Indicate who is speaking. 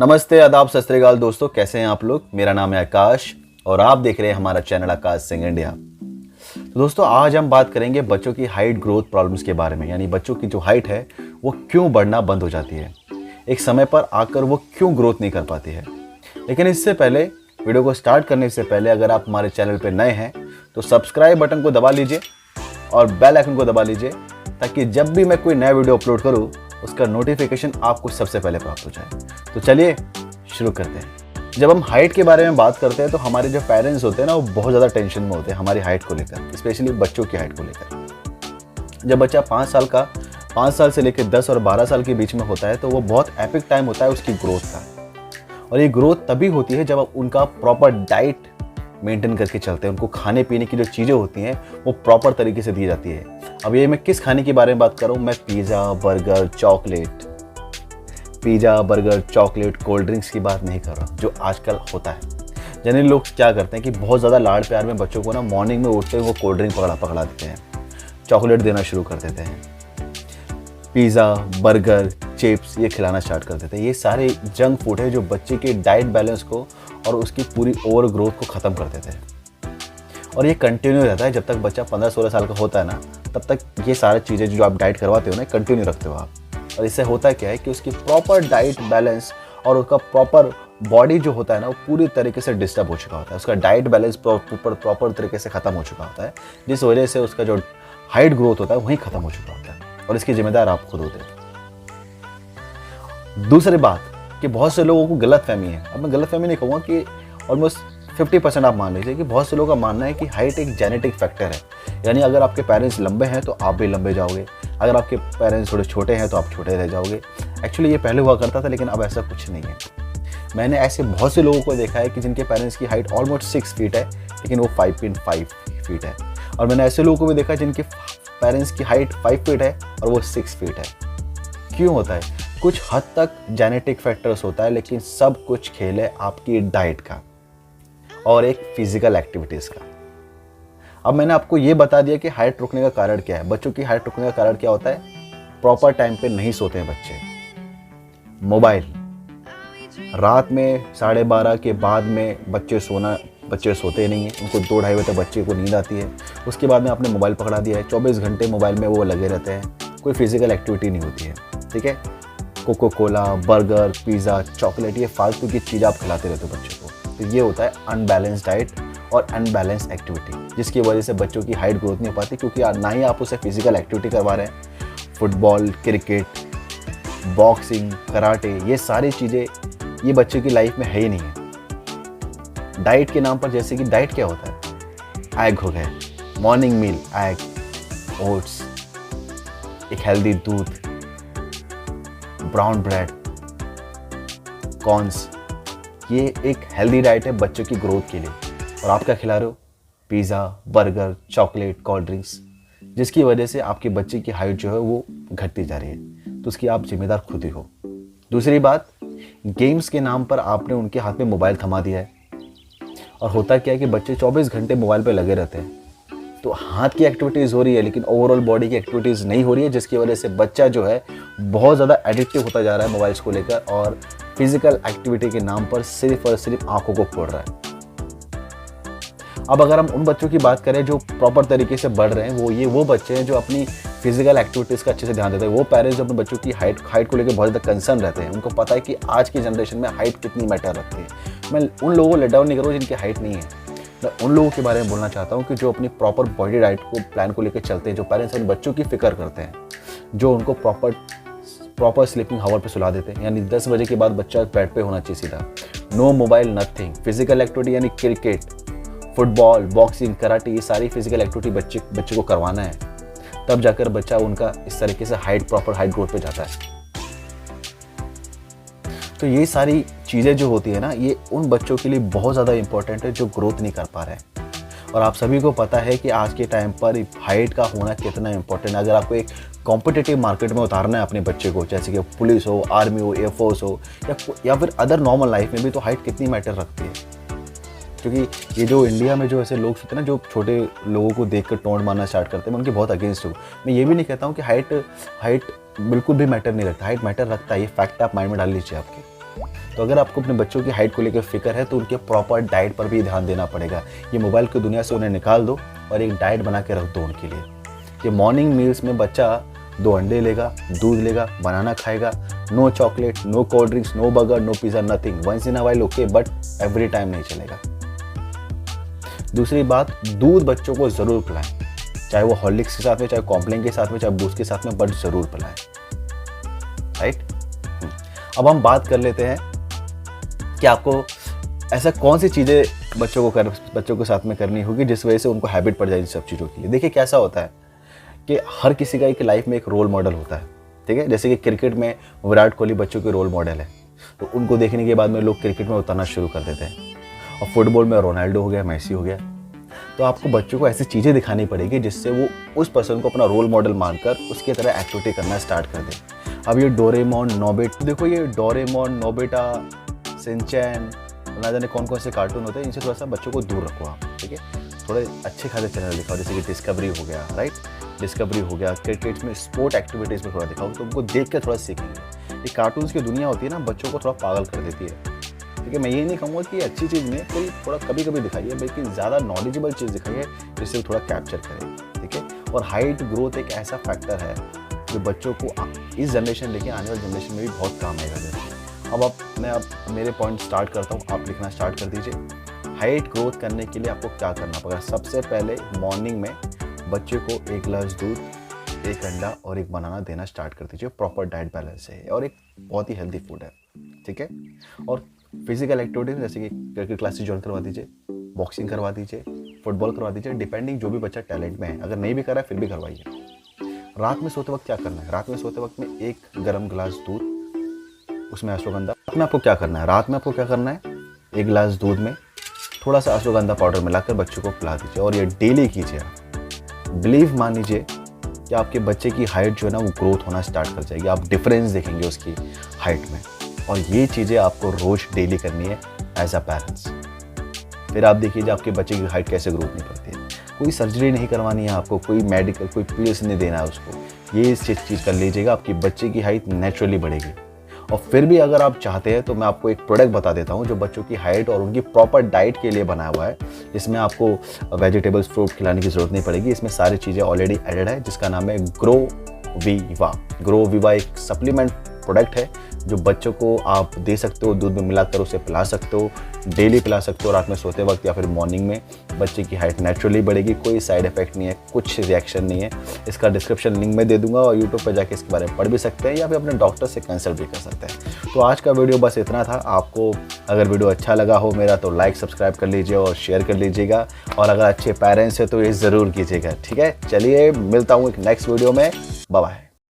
Speaker 1: नमस्ते, आदाब, सत श्री अकाल दोस्तों, कैसे हैं आप लोग। मेरा नाम है आकाश और आप देख रहे हैं हमारा चैनल आकाश सिंह इंडिया। तो दोस्तों, आज हम बात करेंगे बच्चों की हाइट ग्रोथ प्रॉब्लम्स के बारे में, यानी बच्चों की जो हाइट है वो क्यों बढ़ना बंद हो जाती है, एक समय पर आकर वो क्यों ग्रोथ नहीं कर पाती है। लेकिन इससे पहले, वीडियो को स्टार्ट करने से पहले, अगर आप हमारे चैनल पर नए हैं तो सब्सक्राइब बटन को दबा लीजिए और बेल आइकन को दबा लीजिए, ताकि जब भी मैं कोई नया वीडियो अपलोड करूँ उसका नोटिफिकेशन आपको सबसे पहले प्राप्त हो जाए। तो चलिए शुरू करते हैं। जब हम हाइट के बारे में बात करते हैं तो हमारे जो पेरेंट्स होते हैं ना, वो बहुत ज़्यादा टेंशन में होते हैं हमारी हाइट को लेकर, स्पेशली बच्चों की हाइट को लेकर। जब बच्चा 5 साल से लेकर 10 और 12 साल के बीच में होता है तो वो बहुत एपिक टाइम होता है उसकी ग्रोथ का। और ये ग्रोथ तभी होती है जब उनका प्रॉपर डाइट मेंटेन करके चलते हैं, उनको खाने पीने की जो चीज़ें होती हैं वो प्रॉपर तरीके से दी जाती है। अब ये मैं किस खाने के बारे में बात कर रहा हूँ, मैं pizza, burger, chocolate, cold drinks की बात नहीं कर रहा, जो आजकल होता है। जनरली लोग क्या करते हैं कि बहुत ज़्यादा लाड़ प्यार में बच्चों को ना मॉर्निंग में उठते हुए वो कोल्ड ड्रिंक पकड़ा देते हैं, चॉकलेट देना शुरू कर देते हैं, पिज़्ज़ा, बर्गर, चिप्स ये खिलाना स्टार्ट कर देते हैं। ये सारे जंक फूड है जो बच्चे के डाइट बैलेंस को और उसकी पूरी ओवर ग्रोथ को ख़त्म कर देते हैं। और ये कंटिन्यू रहता है जब तक बच्चा 15-16 साल का होता है ना, तब तक ये सारी चीज़ें जो आप डाइट करवाते हो ना, कंटिन्यू रखते हो आप। और इससे होता क्या है कि उसकी प्रॉपर डाइट बैलेंस और उसका प्रॉपर बॉडी जो होता है ना, वो पूरी तरीके से डिस्टर्ब हो चुका होता है। उसका डाइट बैलेंस प्रॉपर तरीके से ख़त्म हो चुका होता है, जिस वजह से उसका जो हाइट ग्रोथ होता है वहीं ख़त्म हो चुका होता है। और इसकी जिम्मेदार आप खुद होते हैं। दूसरी बात कि बहुत से लोगों को गलतफहमी है। अब मैं गलतफहमी नहीं कहूँगा कि ऑलमोस्ट 50% आप मान लीजिए कि बहुत से लोगों का मानना है कि हाइट एक जेनेटिक फैक्टर है, यानी अगर आपके पेरेंट्स लंबे हैं तो आप भी लंबे जाओगे, अगर आपके पेरेंट्स थोड़े छोटे हैं तो आप छोटे रह जाओगे। एक्चुअली ये पहले हुआ करता था, लेकिन अब ऐसा कुछ नहीं है। मैंने ऐसे बहुत से लोगों को देखा है कि जिनके पेरेंट्स की हाइट ऑलमोस्ट 6 फीट है, लेकिन वो 5.5 फीट है। और मैंने ऐसे लोगों को भी देखा है जिनके पेरेंट्स की हाइट 5 फीट है और वो 6 फीट है। क्यों होता है? कुछ हद तक जेनेटिक फैक्टर्स होता है, लेकिन सब कुछ खेल है आपकी डाइट का और एक फिजिकल एक्टिविटीज़ का। अब मैंने आपको ये बता दिया कि हाइट रुकने का कारण क्या है। बच्चों की हाइट रुकने का कारण क्या होता है? प्रॉपर टाइम पे नहीं सोते हैं बच्चे। मोबाइल, रात में 12:30 के बाद में बच्चे सोते नहीं हैं, उनको 2-2:30 बजे तक बच्चे को नींद आती है। उसके बाद में आपने मोबाइल पकड़ा दिया है, 24 घंटे मोबाइल में वो लगे रहते हैं, कोई फिजिकल एक्टिविटी नहीं होती है। ठीक है, coca cola, burger, pizza, chocolate, ये फालतू की चीज़ आप खिलाते रहते हो बच्चों को। तो ये होता है अनबैलेंस डाइट और अनबैलेंस एक्टिविटी, जिसकी वजह से बच्चों की हाइट ग्रोथ नहीं हो पाती, क्योंकि ना ही आप उसे फिजिकल एक्टिविटी करवा रहे हैं। फुटबॉल, क्रिकेट, बॉक्सिंग, कराटे, ये सारी चीज़ें ये बच्चे की लाइफ में है ही नहीं है। डाइट के नाम पर, जैसे कि डाइट क्या होता है? एग हो गए, मॉर्निंग मील एग, ओट्स, एक हेल्दी दूध, ब्राउन ब्रेड, कॉर्न्स, ये एक हेल्दी डाइट है बच्चों की ग्रोथ के लिए। और आप क्या खिला रहे हो? Pizza, burger, chocolate, cold drinks, जिसकी वजह से आपके बच्चे की हाइट जो है वो घटती जा रही है। तो उसकी आप जिम्मेदार खुद ही हो। दूसरी बात, गेम्स के नाम पर आपने उनके हाथ में मोबाइल थमा दिया है। और होता क्या है कि बच्चे 24 घंटे मोबाइल पर लगे रहते हैं, तो हाथ की एक्टिविटीज़ हो रही है लेकिन ओवरऑल बॉडी की एक्टिविटीज़ नहीं हो रही है, जिसकी वजह से बच्चा जो है बहुत ज़्यादा एडिक्टिव होता जा रहा है मोबाइल्स को लेकर, और फिजिकल एक्टिविटी के नाम पर सिर्फ और सिर्फ आंखों को फोड़ रहा है। अब अगर हम उन बच्चों की बात करें जो प्रॉपर तरीके से बढ़ रहे हैं, वो बच्चे हैं जो अपनी फिजिकल एक्टिविटीज़ का अच्छे से ध्यान देते हैं। वो पेरेंट्स जो अपने बच्चों की हाइट को लेकर बहुत ज़्यादा कंसर्न रहते हैं, उनको पता है कि आज की जनरेशन में हाइट कितनी मैटर रखती है। मैं उन लोगों को लेट डाउन नहीं करूँ जिनकी हाइट नहीं है, मैं उन लोगों के बारे में बोलना चाहता हूँ कि जो अपनी प्रॉपर बॉडी डाइट को प्लान को लेकर चलते हैं, जो पेरेंट्स अपने बच्चों की फिक्र करते हैं, जो उनको प्रॉपर स्लीपिंग हावर पे सुला देते हैं, यानी 10 बजे के बाद बच्चा बेड पे होना चाहिए सीधा, no mobile, nothing, physical activity यानी क्रिकेट, फुटबॉल, बॉक्सिंग, कराटे, ये सारी फिजिकल एक्टिविटी बच्चे को करवाना है, तब जाकर बच्चा उनका इस तरीके से प्रॉपर हाइट ग्रोथ पे जाता है। तो ये सारी चीज़ें जो होती है ना, ये उन बच्चों के लिए बहुत ज़्यादा इंपॉर्टेंट है जो ग्रोथ नहीं कर पा रहे हैं। और आप सभी को पता है कि आज के टाइम पर हाइट का होना कितना इंपॉर्टेंट है। अगर आपको एक कॉम्पिटिटिव मार्केट में उतारना है अपने बच्चे को, जैसे कि पुलिस हो, आर्मी हो, एयरफोर्स हो, या फिर अदर नॉर्मल लाइफ में भी, तो हाइट कितनी मैटर रखती है। क्योंकि ये जो इंडिया में जो ऐसे लोग होते हैं ना, जो छोटे लोगों को देख कर टोंट मारना स्टार्ट करते हैं, मैं उनके बहुत अगेंस्ट हूँ। मैं ये भी नहीं कहता हूँ कि हाइट बिल्कुल भी मैटर नहीं रखता, हाइट मैटर रखता है, ये फैक्ट आप माइंड में डाल लीजिए आपके। तो अगर आपको अपने बच्चों की हाइट को लेकर फिक्र है तो उनके प्रॉपर डाइट पर भी ध्यान देना पड़ेगा। ये मोबाइल की दुनिया से उन्हें निकाल दो और एक डाइट बना के रख दो उनके लिए कि मॉर्निंग मील्स में बच्चा 2 अंडे लेगा, दूध लेगा, बनाना खाएगा, no chocolate, no cold drinks, no burger, no pizza, nothing. Once in a while okay, but every time नहीं चलेगा। दूसरी बात, दूध बच्चों को ज़रूर पिलाएं, चाहे वो हॉर्लिक्स के साथ में, चाहे कॉम्प्लेन के साथ में, चाहे बूस्ट के साथ में, बट ज़रूर पिलाएं। राइट। अब हम बात कर लेते हैं कि आपको ऐसा कौन सी चीज़ें बच्चों के साथ में करनी होगी जिस वजह से उनको हैबिट पड़ जाए इन सब चीज़ों के लिए। देखिए कैसा होता है कि हर किसी का एक लाइफ में एक रोल मॉडल होता है, ठीक है। जैसे कि क्रिकेट में विराट कोहली बच्चों के रोल मॉडल है, तो उनको देखने के बाद में लोग क्रिकेट में उतरना शुरू कर देते हैं। और फुटबॉल में रोनाल्डो हो गया, मेसी हो गया। तो आपको बच्चों को ऐसी चीज़ें दिखानी पड़ेगी जिससे वो उस पर्सन को अपना रोल मॉडल मानकर उसकी तरह एक्टिविटी करना स्टार्ट कर दे। अब ये डोरेमोन, नोबिता, देखो ये डोरेमोन, नोबिता, शिनचैन, ना जाने कौन कौन से कार्टून होते हैं, इनसे थोड़ा सा बच्चों को दूर रखो आप, ठीक है। थोड़े अच्छे खासे चैनल दिखाओ, जैसे कि डिस्कवरी हो गया, राइट, डिस्कवरी हो गया। क्रिकेट में, स्पोर्ट एक्टिविटीज़ में थोड़ा दिखाओ तो उनको देख कर थोड़ा सीखेंगे। ये कार्टून्स की दुनिया होती है ना, बच्चों को थोड़ा पागल कर देती है, ठीक है। मैं ये नहीं कहूँगा कि अच्छी चीज़ नहीं है, कोई थोड़ा कभी कभी दिखाइए, बल्कि ज़्यादा नॉलेजेबल चीज़ दिखाइए जिससे वो थोड़ा कैप्चर करे, ठीक है। और हाइट ग्रोथ एक ऐसा फैक्टर है जो बच्चों को इस जनरेशन लेके आने वाली जनरेशन में भी बहुत काम आएगा। अब मेरे पॉइंट स्टार्ट करता हूँ, आप लिखना स्टार्ट कर दीजिए। हाइट ग्रोथ करने के लिए आपको क्या करना पड़ेगा। सबसे पहले मॉर्निंग में बच्चे को 1 गिलास दूध, 1 अंडा और 1 बनाना देना स्टार्ट कर दीजिए। प्रॉपर डाइट बैलेंस है और एक बहुत ही हेल्दी फूड है, ठीक है। और फिजिकल एक्टिविटीज जैसे कि क्रिकेट क्लासेस ज्वाइन करवा दीजिए, बॉक्सिंग करवा दीजिए, फुटबॉल करवा दीजिए, डिपेंडिंग जो भी बच्चा टैलेंट में है। अगर नहीं भी कर रहा है फिर भी करवाइए। रात में सोते वक्त क्या करना है, रात में सोते वक्त में 1 गर्म गिलास दूध, उसमें अश्वगंधा। रात में आपको क्या करना है, रात में आपको क्या करना है, 1 गिलास दूध में थोड़ा सा अश्वगंधा पाउडर मिलाकर बच्चों को पिला दीजिए और ये डेली कीजिए। बिलीव मान लीजिए कि आपके बच्चे की हाइट जो है ना वो ग्रोथ होना स्टार्ट कर जाएगी। आप डिफरेंस देखेंगे उसकी हाइट में, और ये चीज़ें आपको रोज डेली करनी है एज अ पेरेंट्स। फिर आप देखिए आपके बच्चे की हाइट कैसे ग्रोथ नहीं करती है। कोई सर्जरी नहीं करवानी है आपको, कोई मेडिकल, कोई पिल्स नहीं देना है उसको। ये चीज़ कर लीजिएगा, आपकी बच्चे की हाइट नेचुरली बढ़ेगी। और फिर भी अगर आप चाहते हैं तो मैं आपको एक प्रोडक्ट बता देता हूँ जो बच्चों की हाइट और उनकी प्रॉपर डाइट के लिए बना हुआ है। इसमें आपको वेजिटेबल्स, फ्रूट खिलाने की ज़रूरत नहीं पड़ेगी। इसमें सारी चीज़ें ऑलरेडी एडेड है, जिसका नाम है ग्रो वीवा। ग्रो वीवा एक सप्लीमेंट प्रोडक्ट है जो बच्चों को आप दे सकते हो, दूध में मिलाकर उसे पिला सकते हो, डेली पिला सकते हो, रात में सोते वक्त या फिर मॉर्निंग में। बच्चे की हाइट नेचुरली बढ़ेगी, कोई साइड इफेक्ट नहीं है, कुछ रिएक्शन नहीं है। इसका डिस्क्रिप्शन लिंक में दे दूंगा और यूट्यूब पर जाके इसके बारे में पढ़ भी सकते हैं या फिर अपने डॉक्टर से कंसल्ट भी कर सकते हैं। तो आज का वीडियो बस इतना था। आपको अगर वीडियो अच्छा लगा हो मेरा तो लाइक, सब्सक्राइब कर लीजिए और शेयर कर लीजिएगा। और अगर अच्छे पेरेंट्स हैं तो ये ज़रूर कीजिएगा, ठीक है। चलिए मिलता हूँ एक नेक्स्ट वीडियो में, बाय बाय।